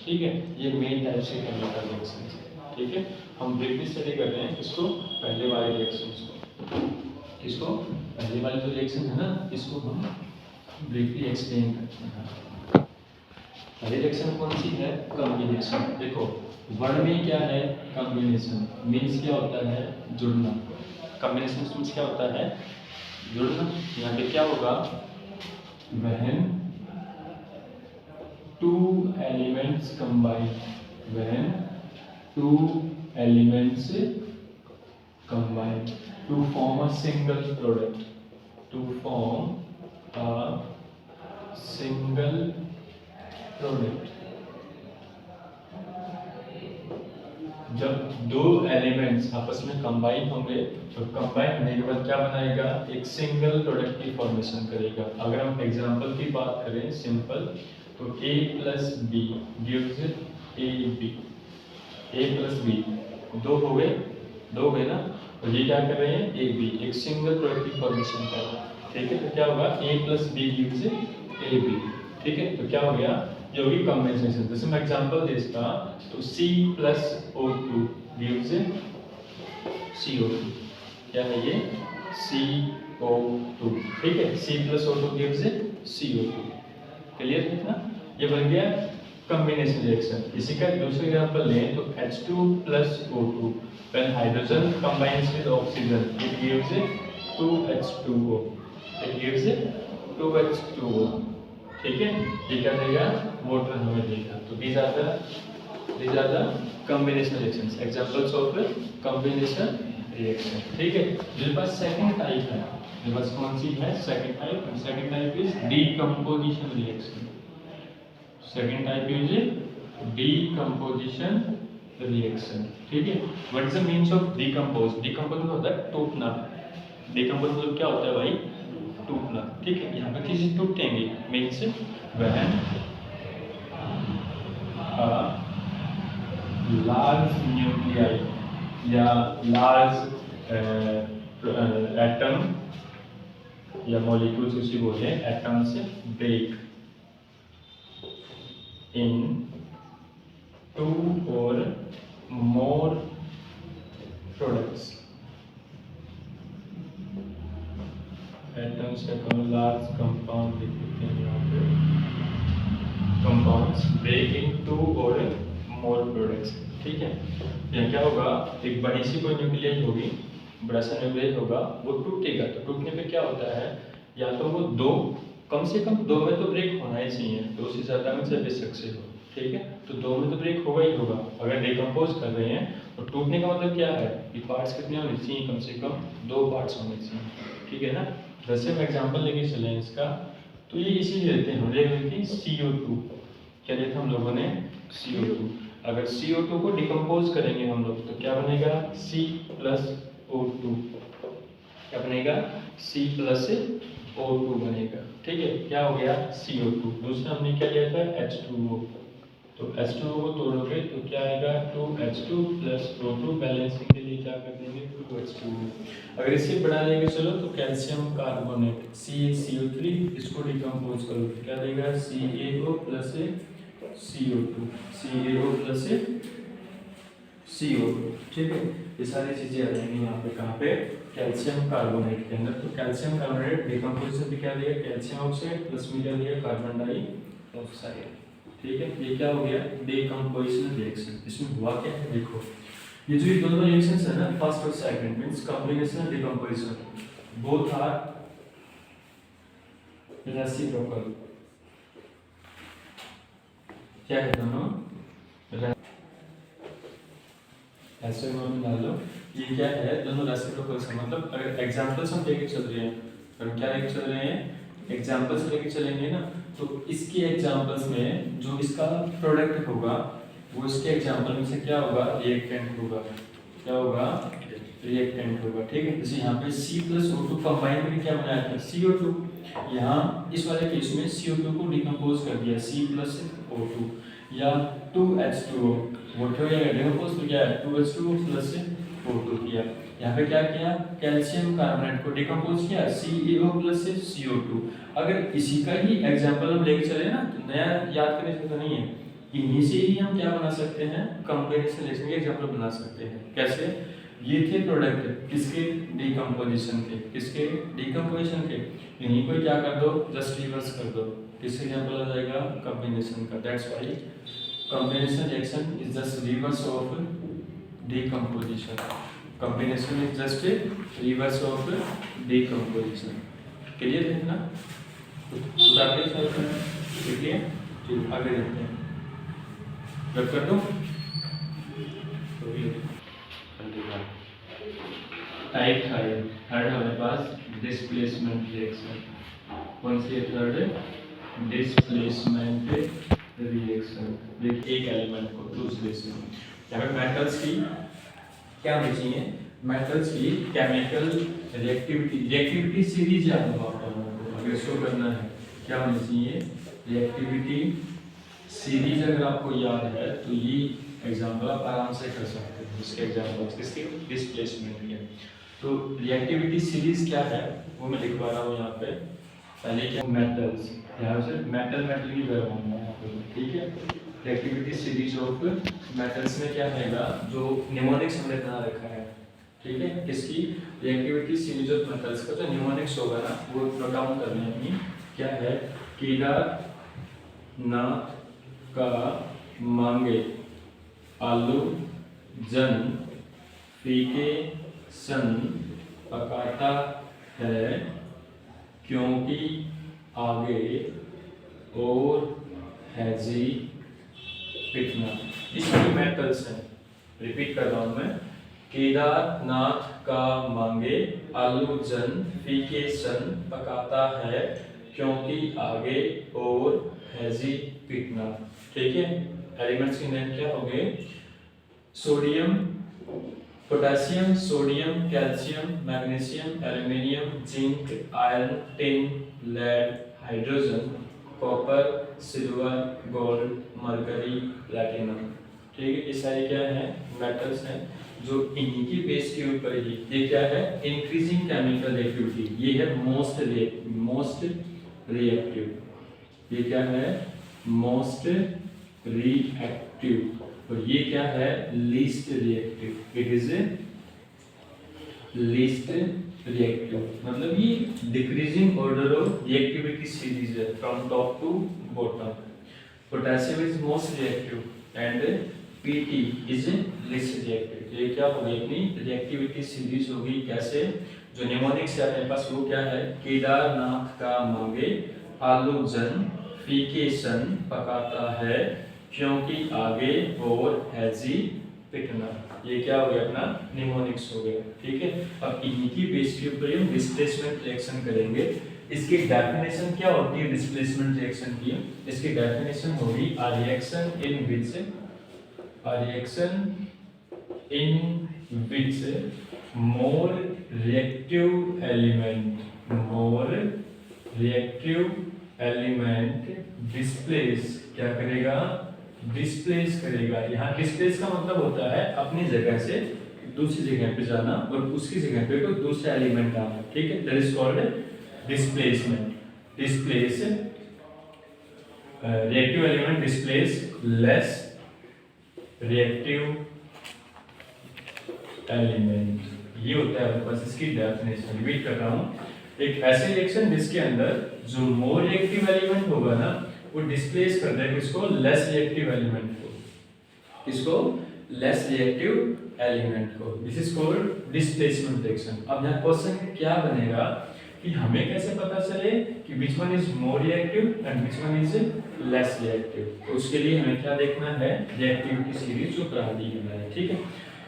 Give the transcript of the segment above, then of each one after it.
ठीक है, ये मेन टाइप से केमिकल रिएक्शन है। ठीक है, हम ब्रीफली स्टडी कर रहे हैं इसको, पहले वाले रिएक्शंस को। इसको पहले वाले जो रिएक्शन है ना, इसको हम ब्रीफली एक्सप्लेन करते हैं। पहली रिएक्शन कौन सी है? कॉम्बिनेशन। देखो वर्ड में क्या है? कॉम्बिनेशन मीन्स क्या होता है? जुड़ना। कॉम्बिनेशन मीन्स क्या होता है? जुड़ना। यहाँ पे क्या होगा? when two elements combine, when two elements combine to form a single product, to form a single product। जब दो एलिमेंट्स आपस में कंबाइन होंगे तो कंबाइन होने के बाद क्या बनाएगा? एक सिंगल प्रोडक्ट की फॉर्मेशन करेगा। अगर हम एग्जांपल की बात करें सिंपल, तो a plus B gives A B. a plus B दो हो गए ना, और ये क्या कर रहे हैं? ए बी, एक सिंगल प्रोडक्ट की फॉर्मेशन कर रहे हैं। ठीक है, तो क्या होगा? a plus B gives A B. ठीक है, तो क्या हो गया? ये होगी कॉम्बिनेशन। जैसे मैं एग्जांपल दे इसका, तो C plus O2 gives CO2। क्या है ये? CO2। ठीक है, C plus O2 gives CO2। Clear है ना? ये बन गया कॉम्बिनेशन रिएक्शन। इसी का दूसरा एग्जांपल लें तो H2 plus O2 when hydrogen combines with oxygen it gives 2H2O। It gives 2H2O। ठीक है, ये क्या देगा? वाटर हमें देगा। तो these are the combination reactions, examples of combination reaction। ठीक है, मेरे पास सेकंड टाइप है। मेरे पास कौन सी है? Second type. Second type is decomposition reaction. Second type is decomposition reaction. ठीक है, what is the means of decompose? Decompose होता है टूटना। डीकंपोज मतलब क्या होता है भाई? टूटना। ठीक है, यहाँ पे किसी टूटेंगे मीन्स व्हेन लार्ज न्यूक्लियाई या लार्ज एटम या मॉलिक्यूल्स उसी बोलते हैं, एटम्स ब्रेक इन टू और मोर प्रोडक्ट्स। एटम्स का लार्ज कंपाउंड लिख देते हैं यहाँ पे, कंपाउंड्स ब्रेक इन टू और मोर प्रोडक्ट्स। ठीक है, यहाँ क्या होगा? एक बड़ी सी कोई न्यूक्लियाई होगी, बड़ा सा न्यूक्लियाई होगा, वो टूटेगा। तो टूटने पे क्या होता है? या तो वो दो, कम से कम दो में तो ब्रेक होना ही चाहिए, दो से ज़्यादा में से बेशक से हो। ठीक है, तो दो में तो ब्रेक होगा ही होगा। अगर डिकम्पोज कर रहे हैं तो टूटने का मतलब क्या है? कि पार्ट्स कितने होने चाहिए? कम से कम दो पार्ट्स होने चाहिए। ठीक है ना? जैसे हम एग्जाम्पल लेके चले इसका, तो ये इसी लेते हैं, हम ले लेते हैं CO2। क्या लेते हम लोगों ने? CO2। अगर CO2 को डिकम्पोज करेंगे हम लोग तो क्या बनेगा? C plus O2। क्या बनेगा? C प्लस O2 बनेगा। ठीक है, क्या हो गया? CO2। दूसरा हमने क्या लिया था? H2O। तो H2O को तोड़ोगे तो क्या आएगा? 2H2 plus O2। बैलेंसिंग के लिए क्या कर देंगे? 2H2O। अगर इसे बढ़ा लेंगे चलो तो कैल्शियम कार्बोनेट CaCO3, इसको डिकम्पोज करो तो क्या देगा? CaO plus CO2, CaO plus CO2। ठीक है, ये सारी चीजें आ जाएंगी यहाँ पे। कहाँ पे? कैल्शियम कार्बोनेट के अंदर। तो कैल्शियम कार्बोनेट डिकम्पोजिशन भी क्या देगा? कैल्शियम ऑक्साइड प्लस में क्या देगा? Carbon dioxide. ठीक है, ये क्या हो गया? Decomposition reaction. इसमें हुआ क्या है देखो, ये जो ये दोनों रिएक्शंस है ना, फर्स्ट और second means combination decomposition, both are reciprocal. क्या है दोनों? ऐसे में डाल लो, ये क्या है? दोनों रेसिप्रोकल से मतलब अगर एग्जांपल्स हम लेके चल रहे हैं, हम क्या लेके चल रहे हैं? एग्जांपल्स लेके चलेंगे ना, तो इसके एग्जांपल्स में जो इसका प्रोडक्ट होगा वो इसके एग्जांपल में से क्या होगा? रिएक्टेंट होगा। क्या होगा? रिएक्टेंट होगा। ठीक है, जैसे यहाँ पे C प्लस O2 कंबाइन करके क्या बनाया था? CO2। यहाँ इस वाले केस में CO2 को डिकम्पोज कर दिया C प्लस O2 या 2H2O। वो क्या हो डिकम्पोज तो क्या है? 2H2O प्लस O2 किया। यहाँ पे क्या किया? कैल्शियम कार्बोनेट को डिकम्पोज किया CaO प्लस CO2। अगर इसी का ही एग्जांपल हम लेके चले ना, तो नया याद करने से तो नहीं है, इन्हीं से ही हम क्या बना सकते हैं, कंपेरिजन रिएक्शन के एग्जांपल बना सकते हैं। कैसे? ये थे प्रोडक्ट किसके, डिकम्पोजिशन के, किसके, डिकम्पोजिशन के। इन्हीं को क्या कर दो, जस्ट रिवर्स कर दो, किससे एग्जांपल आ जाएगा, कॉम्बिनेशन का। That's why combination reaction is just reverse of decomposition. Combination is just reverse of decomposition. Clear है ना? उतारते हैं, ठीक है, ठीक, आगे देखते हैं। रब कर दो। टाइप थर्ड हमारे पास डिस्प्लेसमेंट रिएक्शन। कौन सी है थर्ड? Displacement reaction. देखिए एक एलिमेंट को दूसरे से, यहाँ पे मेटल्स की क्या होनी चाहिए, मेटल्स की केमिकल रिएक्टिविटी सीरीज याद होगा आपको, अगर शो करना है क्या होनी चाहिए, रिएक्टिविटी सीरीज अगर आपको याद है तो ये एग्जांपल आप आराम से कर सकते हैं। इसके एग्जांपल्स किसके, डिस्प्लेसमेंट के। तो रिएक्टिविटी सीरीज क्या है वो मैं लिखवा रहा हूँ यहाँ पे। पहले क्या, मेटल्स, यहाँ से मेटल की तरह होना है यहाँ पे, ठीक है। रिएक्टिविटी सीरीज ऑफ मेटल्स में क्या रहेगा, जो निमोनिक्स हमने बना रखा है, ठीक है, किसकी, रिएक्टिविटी सीरीज ऑफ मेटल्स का जो निमोनिक्स होगा ना वो नोट डाउन करना है। क्या है, केदारनाथ का मांगे आलू जन फीके सन पकाता है क्योंकि आगे और हैजी पिटना। इसमें मेटल्स हैं, रिपीट कर रहा हूं मैं। केदारनाथ का मांगे आलू जन फीके सन पकाता है क्योंकि आगे और हैजी पिटना, ठीक है। एलिमेंट्स के नेम क्या हो गए, sodium, potassium, sodium, calcium, magnesium, aluminium, zinc, iron, tin, lead, hydrogen, copper, silver, gold, mercury, platinum, ठीक है। ये सारे क्या है, मेटल्स हैं जो इन्हीं की बेस के ऊपर ही, ये क्या है, इंक्रीजिंग केमिकल रिएक्टिविटी, ये है मोस्ट रिएक्टिव, ये क्या है, मोस्ट रिएक्टिव, और ये क्या है, least reactive, it is least reactive, मतलब ये decreasing order of reactivity series है from top to bottom. Potassium is most reactive and PT is least reactive. ये क्या होगी, अपनी रिएक्टिविटी सीरीज होगी, कैसे, जो निमोनिक्स है अपने पास वो क्या है, केदारनाथ का मांगे आलू जन फीके सन पकाता है क्योंकि आगे और हैजी पिटना। ये क्या हो गया, अपना निमोनिक्स हो गया, ठीक है। अब इन्हीं की बेस के ऊपर हम डिस्प्लेसमेंट रिएक्शन करेंगे। इसकी डेफिनेशन क्या होती है डिस्प्लेसमेंट रिएक्शन की, इसकी डेफिनेशन होगी a reaction in which more reactive element displace, क्या करेगा, डिस्प्लेस करेगा। यहाँ डिस्प्लेस का मतलब होता है अपनी जगह से दूसरी जगह पे जाना और उसकी जगह पे कोई दूसरा एलिमेंट आना, ठीक है, that is called displacement. Displace reactive element displace less reactive element, ये होता है आपके पास इसकी डेफिनेशन। रिपीट कर रहा हूँ, एक ऐसे रिएक्शन जिसके अंदर जो मोर रिएक्टिव एलिमेंट होगा ना वो डिस्प्लेस कर देगा किसको, लेस रिएक्टिव एलिमेंट को, किसको, लेस रिएक्टिव एलिमेंट को। This is called displacement reaction. अब यहाँ क्वेश्चन क्या बनेगा कि हमें कैसे पता चले कि which one is more reactive and which one is less reactive. तो उसके लिए हमें क्या देखना है, रिएक्टिविटी सीरीज जो करा दी है, ठीक है।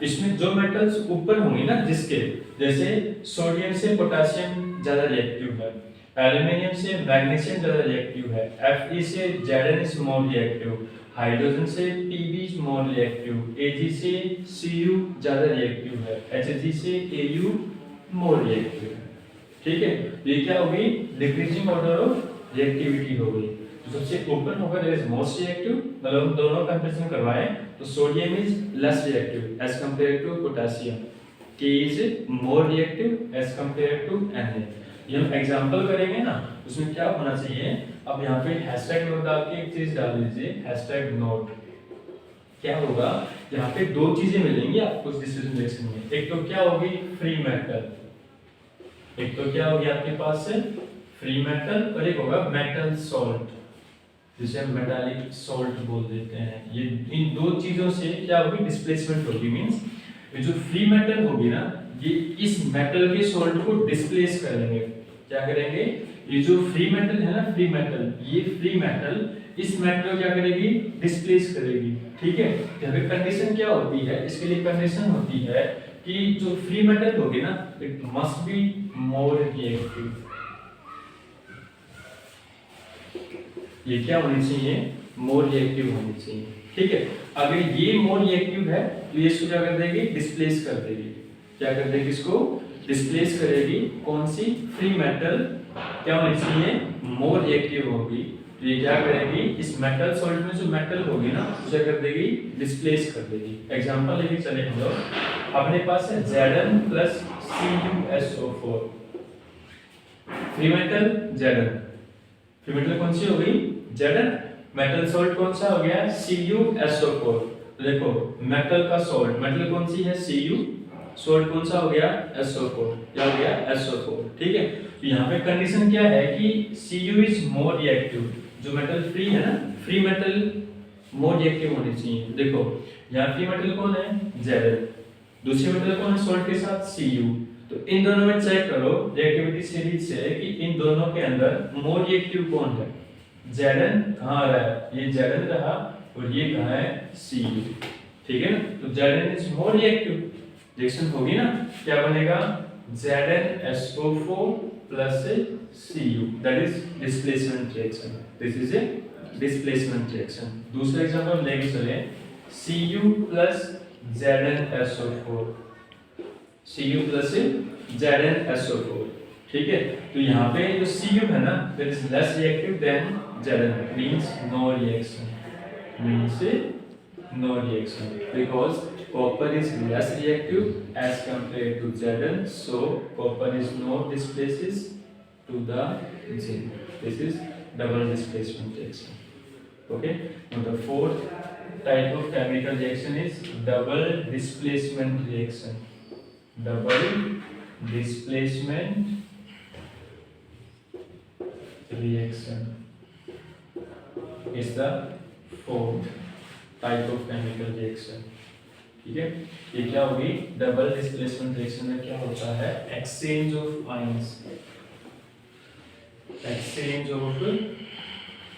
इसमें जो मेटल्स ऊपर होंगे ना, जिसके जैसे सोडियम से पोटेशियम ज्यादा रिएक्टिव है, एल्यूमिनियम से मैग्नीशियम ज्यादा रिएक्टिव है, Fe से Zn मोर रिएक्टिव, हाइड्रोजन से Pb मोर रिएक्टिव, Ag से Cu ज्यादा रिएक्टिव है, Hg से Au मोर रिएक्टिव है, ठीक है। ये क्या होगी, डिक्रीजिंग ऑर्डर ऑफ रिएक्टिविटी होगी। तो सबसे ऊपर होगा दैट इज मोस्ट रिएक्टिव, मतलब दोनों कंपैरिजन करवाएं तो sodium is less reactive as compare to potassium, K is more reactive as compare to Na। ये हम एग्जांपल करेंगे ना, उसमें क्या होना चाहिए, अब यहाँ पे हैशटैग नोट डाल के एक चीज डाल दीजिए, हैशटैग नोट। क्या होगा, यहाँ पे दो चीजें मिलेंगी आपको इस डिस्क्रिप्शन रिएक्शन में। एक तो क्या होगी, फ्री मेटल, एक तो क्या होगी आपके पास से फ्री मेटल, और एक होगा मेटल सॉल्ट, जिसे हम मेटालिक सॉल्ट बोल देते हैं। ये इन दो चीजों से क्या होगी, डिस्प्लेसमेंट होगी। मींस ये जो फ्री मेटल होगी ना, ये इस मेटल के सॉल्ट को डिस्प्लेस करेंगे। क्या करेंगे, ये जो फ्री मेटल है ना, फ्री मेटल, ये फ्री मेटल इस मेटल को क्या करेगी, डिस्प्लेस करेगी। ठीक है, यहाँ पे कंडीशन क्या होती है, इसके लिए कंडीशन होती है कि जो फ्री मेटल होगी ना, it must be more reactive. ये क्या होनी चाहिए, मोर रिएक्टिव होनी चाहिए। ठीक है, अगर ये मोर रिएक्टिव है तो ये इसको क्या कर देगी, डिस्प्लेस कर देगी। क्या कर देगी, इसको डिस्प्लेस करेगी। कौन सी, फ्री मेटल क्या होनी चाहिए, मोर रिएक्टिव होगी। तो ये क्या करेगी, इस मेटल सॉल्ट में जो मेटल होगी ना, उसे कर देगी, डिस्प्लेस कर देगी। एग्जांपल लेके चले हम लोग, अपने पास है Zn plus CuSO4, free metal Zn, free metal कौन सी हो गई, Zn, मेटल सॉल्ट कौन सा हो गया, CuSO4। तो देखो मेटल का सॉल्ट, मेटल कौन सी है, Cu, सॉल्ट कौन सा हो गया, SO4, क्या हो गया, SO4। ठीक है, तो यहाँ पे कंडीशन क्या है कि Cu इज मोर रिएक्टिव। जो मेटल फ्री है ना, फ्री मेटल मोर रिएक्टिव होनी चाहिए। देखो यहाँ फ्री मेटल कौन है, Zn, दूसरी मेटल कौन है सॉल्ट के साथ, Cu। तो इन दोनों में चेक करो रिएक्टिविटी सीरीज से कि इन दोनों के अंदर मोर रिएक्टिव कौन है। Zn कहाँ आ रहा है, ये Zn रहा, और ये कहाँ है, Cu। ठीक है ना, तो Zn is more reactive, reaction होगी ना, क्या बनेगा, ZnSO4 plus Cu, that is displacement reaction. This is a displacement reaction. दूसरा एग्जांपल लेके चले, Cu plus ZnSO4, Cu plus ZnSO4। ठीक है, तो यहाँ पे जो Cu है ना, that is less reactive than Zn, means no reaction, means no reaction, because copper is less reactive as compared to Zn, so copper is not displaces to the zinc. This is double displacement reaction. Okay, now the fourth type of chemical reaction is double displacement reaction. Double displacement reaction is the fourth type of chemical reaction. ठीक है, ये क्या होगी, double displacement reaction में क्या होता है, exchange of ions, exchange of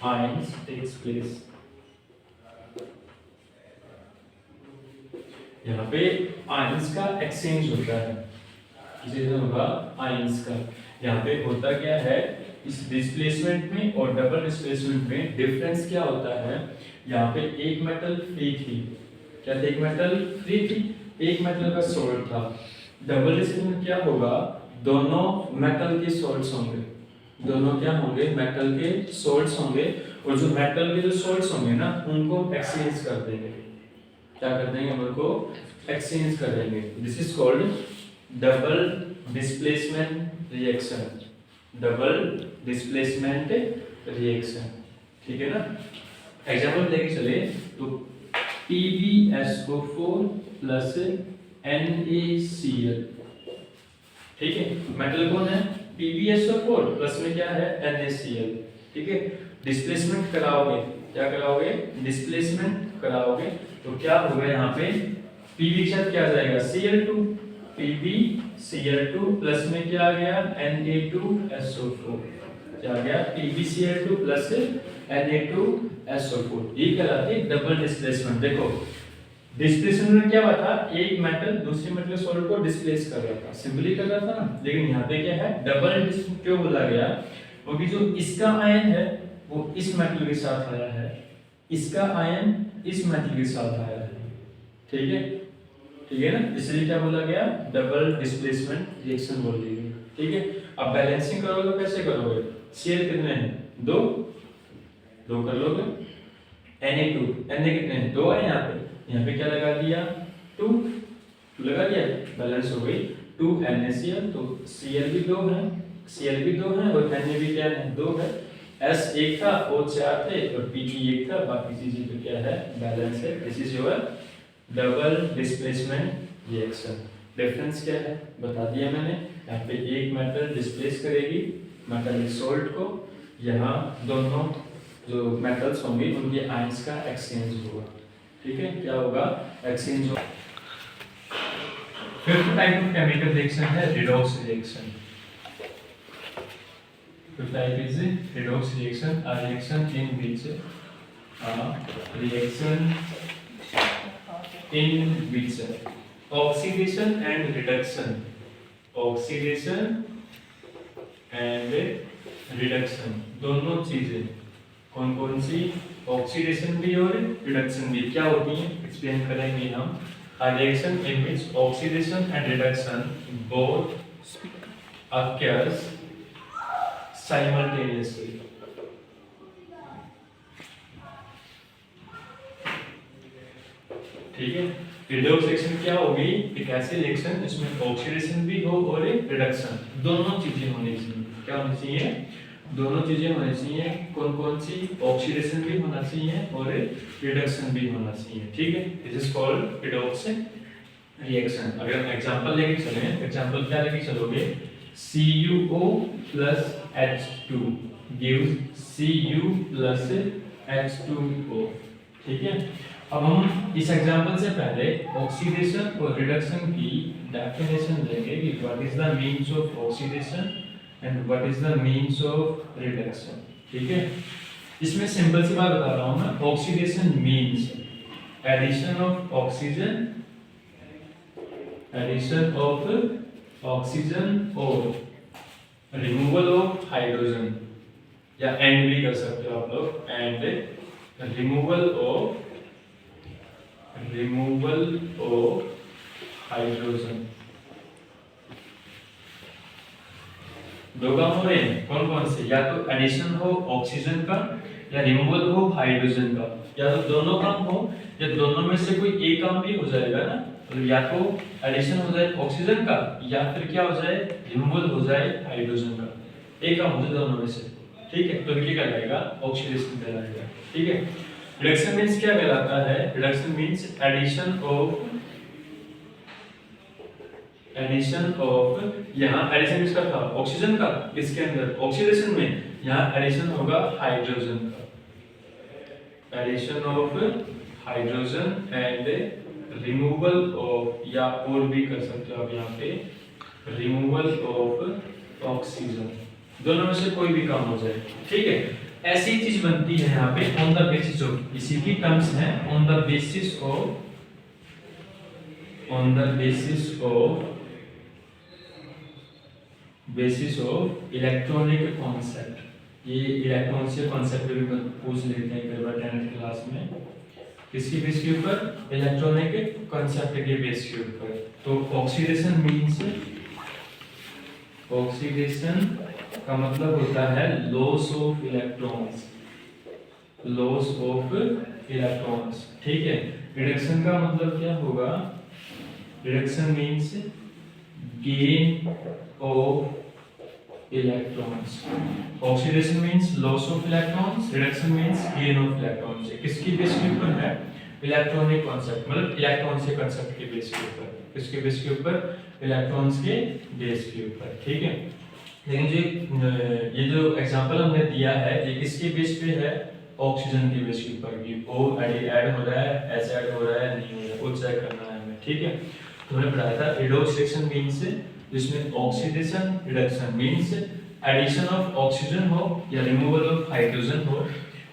ions takes place. यहाँ पे आयंस का एक्सचेंज होता है, किसी से होगा आयंस का। यहाँ पे होता क्या है, इस डिस्प्लेसमेंट में और डबल डिस्प्लेसमेंट में डिफरेंस क्या होता है, यहाँ पे एक मेटल फ्री थी, क्या थी, एक मेटल फ्री थी, एक मेटल का सॉल्ट था। डबल डिस्प्लेसमेंट क्या होगा, दोनों मेटल के सॉल्ट्स होंगे, दोनों क्या होंगे, मेटल के सॉल्ट्स होंगे, और जो मेटल के जो सॉल्ट्स होंगे ना, उनको एक्सचेंज कर देंगे। क्या कर देंगे, उनको एक्सचेंज कर देंगे। This is called double displacement reaction, double displacement reaction. ठीक है ना, एग्जाम्पल लेके चले तो PbSO4 प्लस NaCl। ठीक है, मेटल कौन है, PbSO4 प्लस में क्या है, NaCl। ठीक है, डिस्प्लेसमेंट कराओगे, क्या कराओगे, डिस्प्लेसमेंट कराओगे, तो क्या होगा, यहाँ पे Pb के साथ क्या आ जाएगा, Cl2, PbCl2 प्लस में क्या आ गया, Na2SO4, क्या आ गया, PbCl2 प्लस Na2SO4। ये कहलाती है डबल डिस्प्लेसमेंट। देखो डिस्प्लेसमेंट में क्या हुआ था, एक मेटल दूसरे मेटल के सॉल्ट को डिस्प्लेस कर रहा था, सिंपली कर रहा था ना, लेकिन यहाँ पे क्या है, डबल डिस्प्लेसमेंट क्यों बोला गया, क्योंकि जो इसका आयन है वो इस मेटल के साथ आया है, इसका आयन इस मेटल के साथ आया है। ठीक है, ठीक है ना, इसलिए क्या बोला गया, डबल डिस्प्लेसमेंट रिएक्शन बोल दी गई। ठीक है, अब बैलेंसिंग करोगे तो कैसे करोगे, शेयर कितने हैं, दो कर लोगे, Na2, Na कितने हैं, दो है, यहाँ पे क्या लगा दिया, 2 लगा दिया, बैलेंस हो गई 2 NaCl। तो Cl भी 2 है, Cl भी 2 है, और Na भी क्या है, 2 है, S एक था, O 4 थे और PP एक था, बाकी चीजें तो क्या है, बैलेंस है। This is your double displacement reaction. Difference क्या है बता दिया मैंने। यहाँ पे एक मेटल डिस्प्लेस करेगी मेटालिक सॉल्ट को, यहाँ दोनों जो मेटल्स होंगे उनके आयंस का एक्सचेंज होगा। ठीक है, क्या होगा, एक्सचेंज होगा। Fifth type of chemical reaction है redox reaction. Fifth type is redox reaction, a reaction in which oxidation and reduction दोनों चीजें, कौन कौन सी, ऑक्सीडेशन भी और रिडक्शन भी क्या होती है, एक्सप्लेन करेंगे हम। A reaction in which oxidation and reduction both occurs simultaneously। ठीक है, रिडॉक्स रिएक्शन क्या होगी, एक ऐसी रिएक्शन जिसमें ऑक्सीडेशन भी हो और रिडक्शन, दोनों चीजें होनी चाहिए। क्या होनी चाहिए, दोनों चीजें होनी चाहिए। कौन कौन सी, ऑक्सीडेशन भी होना चाहिए और रिडक्शन भी होना चाहिए। ठीक है, this is called redox reaction. अगर हम एग्जांपल लेके चलें, एग्जांपल क्या लेके चलोगे, CuO plus H2 gives Cu plus H2O। ठीक है, अब हम इस एग्जांपल से पहले ऑक्सीडेशन और रिडक्शन की डेफिनेशन लेंगे कि what is the means of oxidation and what is the means of reduction. ठीक है, इसमें सिंपल सी बात बता रहा हूं मैं। Oxidation means addition of oxygen और रिमूवल ऑफ हाइड्रोजन, या एंड भी कर सकते हो आप लोग, एंड रिमूवल ऑफ हाइड्रोजन। दो काम हो रहे हैं, कौन कौन से, या तो एडिशन हो ऑक्सीजन का या रिमूवल हो हाइड्रोजन का, या तो दोनों काम हो या दोनों में से कोई एक काम भी हो जाएगा ना। मतलब या तो एडिशन हो जाए ऑक्सीजन का या फिर क्या हो जाए, रिमूवल हो जाए हाइड्रोजन का, एक काम हो जाए दोनों में से। ठीक है, तो ये क्या कहलाएगा, ऑक्सीडेशन कहलाएगा। ठीक है, रिडक्शन मींस क्या कहलाता है, रिडक्शन मींस एडिशन ऑफ यहाँ एडिशन किसका था, ऑक्सीजन का, इसके अंदर ऑक्सीडेशन में यहाँ एडिशन होगा हाइड्रोजन का, addition of hydrogen and removal of, या और भी कर सकते हो आप यहाँ पे, रिमूवल ऑफ ऑक्सीजन, दोनों में से कोई भी काम हो जाए। ठीक है, ऐसी चीज बनती है यहाँ पे ऑन द बेसिस ऑफ, इसी की टर्म्स है on the basis of electronic concept. ये इलेक्ट्रॉन से कॉन्सेप्ट भी पूछ लेते हैं कई बार 10th क्लास में, किसकी बेस के ऊपर, इलेक्ट्रॉनिक कॉन्सेप्ट के बेस के ऊपर। तो ऑक्सीडेशन मींस, ऑक्सीडेशन का मतलब होता है लॉस ऑफ इलेक्ट्रॉन्स, ठीक है। रिडक्शन का मतलब क्या होगा, reduction means gain of electrons, oxidation means loss of electrons, reduction means gain of electrons. किसकी बेस के ऊपर है, इलेक्ट्रॉनिक कॉन्सेप्ट, मतलब इलेक्ट्रॉन से कॉन्सेप्ट के बेस के ऊपर, किसके बेस के ऊपर, इलेक्ट्रॉन्स के बेस के ऊपर, ठीक है। लेकिन जो ये जो एग्जांपल हमने दिया है ये किसके बेस पे है, ऑक्सीजन के बेस के ऊपर, कि ओ ऐड हो रहा है, एस ऐड हो रहा है, नहीं हो रहा है, वो चेक करना है हमें, ठीक है। तो हमने पढ़ाया था रिडॉक्स रिएक्शन मींस जिसमें oxidation, reduction means addition of oxygen हो या रिमूवल ऑफ हाइड्रोजन हो,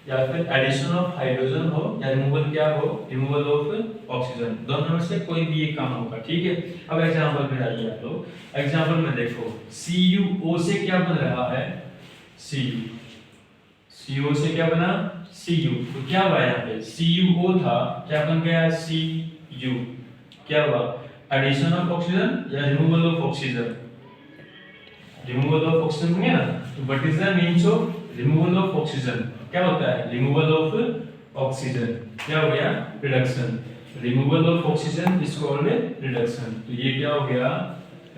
या फिर एडिशन ऑफ हाइड्रोजन हो या रिमूवल क्या हो, रिमूवल ऑफ ऑक्सीजन, दोनों में से कोई भी एक काम होगा, ठीक है। अब एग्जांपल पे आइए आप लोग, एग्जांपल में देखो CuO से क्या बन रहा है, CuO से क्या बना, Cu, तो क्या हुआ यहाँ पे, CuO था, क्या बन गया Cu, क्या हुआ, एडिशन ऑफ ऑक्सीजन या removal of oxygen, removal of oxygen हो गया। तो what is the means of removal of oxygen, क्या होता है, रिमूवल ऑफ ऑक्सीजन, क्या हो गया, reduction, removal of oxygen is called reduction, तो ये क्या हो गया,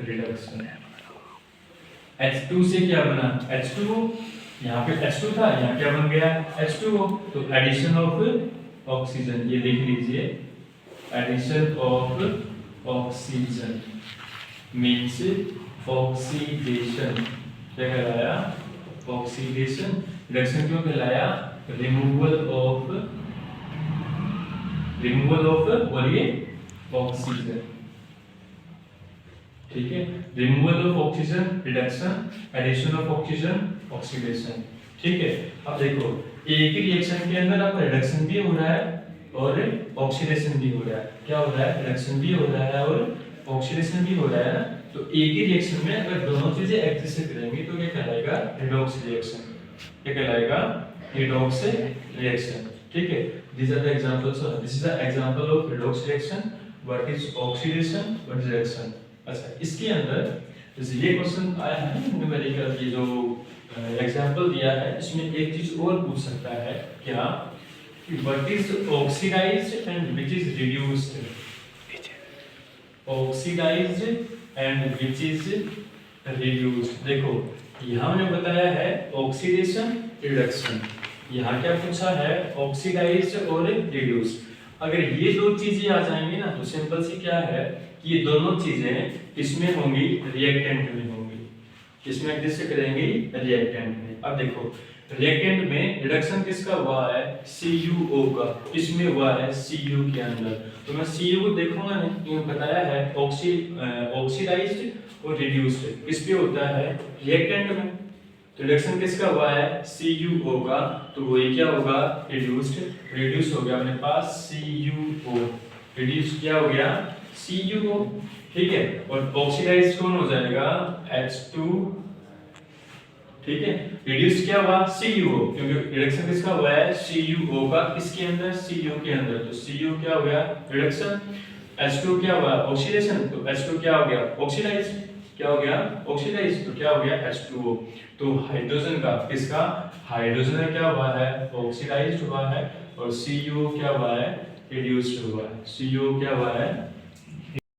रिडक्शन। H2 से क्या बना, H2 यहाँ पे H2 था, यहाँ क्या बन गया H2O। तो एडिशन ऑफ ऑक्सीजन, ये देख लीजिए, addition of oxygen means oxidation. क्या कहलाया? ऑक्सीडेशन। रिडक्शन क्यों कहलाया? रिमूवल ऑफ बोलिए ऑक्सीजन। ठीक है, removal of oxygen reduction, addition of oxygen oxidation. ठीक है, अब देखो एक ही रिएक्शन के अंदर आपका रिडक्शन भी हो रहा है और ऑक्सीडेशन भी हो रहा है। क्या हो रहा है? रिडक्शन भी हो रहा है और ऑक्सीडेशन भी हो रहा है ना। तो एक ही रिएक्शन में अगर दोनों चीजें एग्जिस्ट करेंगी तो क्या कहलाएगा? Redox reaction. क्या कहलाएगा? Redox reaction. ठीक है, these are the examples of, this is the example of redox reaction. What is oxidation? What is reaction? अच्छा, इसके अंदर जैसे ये क्वेश्चन आया है न्यूमेरिकल, ये जो एग्जांपल दिया है, इसमें एक चीज और पूछ सकता है क्या? What is oxidized and which is reduced? Oxidized and which is reduced। देखो यहाँ हमने बताया है ऑक्सीडेशन रिडक्शन, यहाँ क्या पूछा है? ऑक्सीडाइज्ड और रिड्यूस। अगर ये दो चीजें आ जाएंगी ना तो सिंपल सी क्या है कि ये दोनों चीजें इसमें होंगी, रिएक्टेंट में होंगी। किसमें एग्जिस्ट करेंगी? रिएक्टेंट में। अब देखो रिएक्टेंट में रिडक्शन किसका हुआ है? CuO का। किसमें हुआ है? Cu के अंदर। तो मैं Cu को देखूंगा नहीं, क्योंकि बताया है ऑक्सीडाइज्ड और रिड्यूस्ड किस पे होता है? रिएक्टेंट में। रिडक्शन किसका हुआ है? CuO का। तो वही क्या होगा? रिड्यूस्ड। रिड्यूस हो गया अपने पास CuO, रिड्यूस क्या हो गया? CuO। ठीक है, और ऑक्सीडाइज कौन हो जाएगा? H2। ठीक है, रिड्यूस क्या हुआ? CuO, क्योंकि रिडक्शन किसका हुआ है? CuO का। किसके अंदर? Cu के अंदर। तो Cu क्या हो गया? रिडक्शन। H2 क्या हुआ? ऑक्सीडेशन। तो H2 क्या हो गया? ऑक्सीडाइज। क्या हो गया? ऑक्सीडाइज। तो क्या हो गया? H2O। तो हाइड्रोजन का, किसका? हाइड्रोजन का क्या हुआ है? ऑक्सीडाइज्ड हुआ है। और Cu क्या हुआ है? रिड्यूस्ड हुआ है। Cu क्या हुआ है?